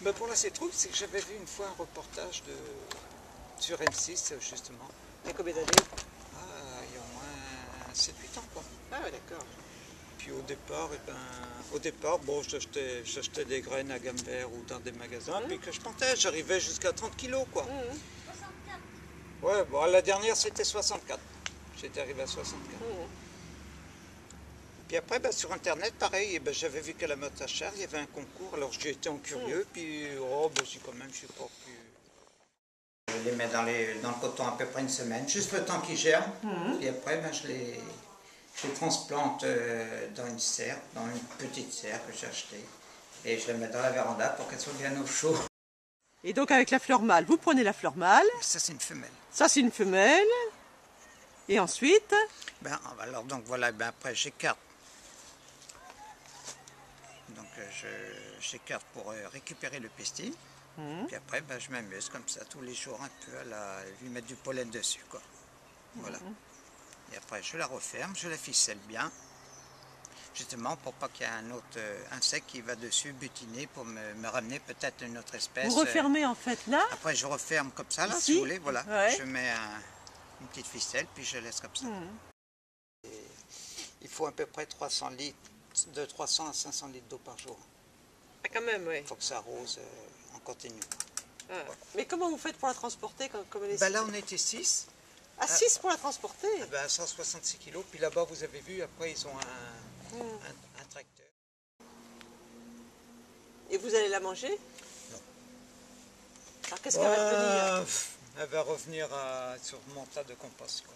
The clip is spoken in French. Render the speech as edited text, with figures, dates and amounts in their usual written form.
Ben pour la citrouille, c'est que j'avais vu une fois un reportage sur M6, justement. Il y a combien d'années? Il y a au moins 7-8 ans, quoi. Ah ouais, d'accord. Puis au départ, bon, j'achetais des graines à Gamver ou dans des magasins, puis que je plantais, j'arrivais jusqu'à 30 kilos, quoi. Ouais, bon, la dernière, c'était 64. J'étais arrivé à 64. Puis après, ben, sur Internet, pareil, ben, j'avais vu qu'à la Matachère, il y avait un concours, alors j'ai été en curieux, puis oh, ben, quand même, je suis pas plus... Je les mets dans le coton à peu près une semaine, juste le temps qu'ils germent, puis après, ben, je les transplante dans une serre, dans une petite serre que j'ai achetée, et je les mets dans la véranda pour qu'elles soient bien au chaud. Et donc avec la fleur mâle, vous prenez la fleur mâle. Ça, c'est une femelle. Ça, c'est une femelle. Et ensuite? Ben, alors, donc voilà, ben, après, j'écarte. Donc, j'écarte pour récupérer le pistil. Puis après, ben, je m'amuse comme ça tous les jours un peu à lui mettre du pollen dessus, quoi. Voilà. Et après, je la referme, je la ficelle bien. Justement, pour pas qu'il y ait un autre insecte qui va dessus butiner pour me ramener peut-être une autre espèce. Vous refermez en fait là? Après, je referme comme ça, là, Ici? si vous voulez, voilà. Ouais. Je mets une petite ficelle, puis je laisse comme ça. Il faut à peu près 300 litres, de 300 à 500 litres d'eau par jour. Ah, quand même, oui. Il faut que ça arrose en continu. Ah. Mais comment vous faites pour la transporter comme elle est? Ben là, on était 6. Ah, 6 pour la transporter? Ben, 166 kilos. Puis là-bas, vous avez vu, après, ils ont un tracteur. Et vous allez la manger? Non. Alors qu'est-ce qu'elle va devenir? Elle va revenir sur mon tas de compost, quoi.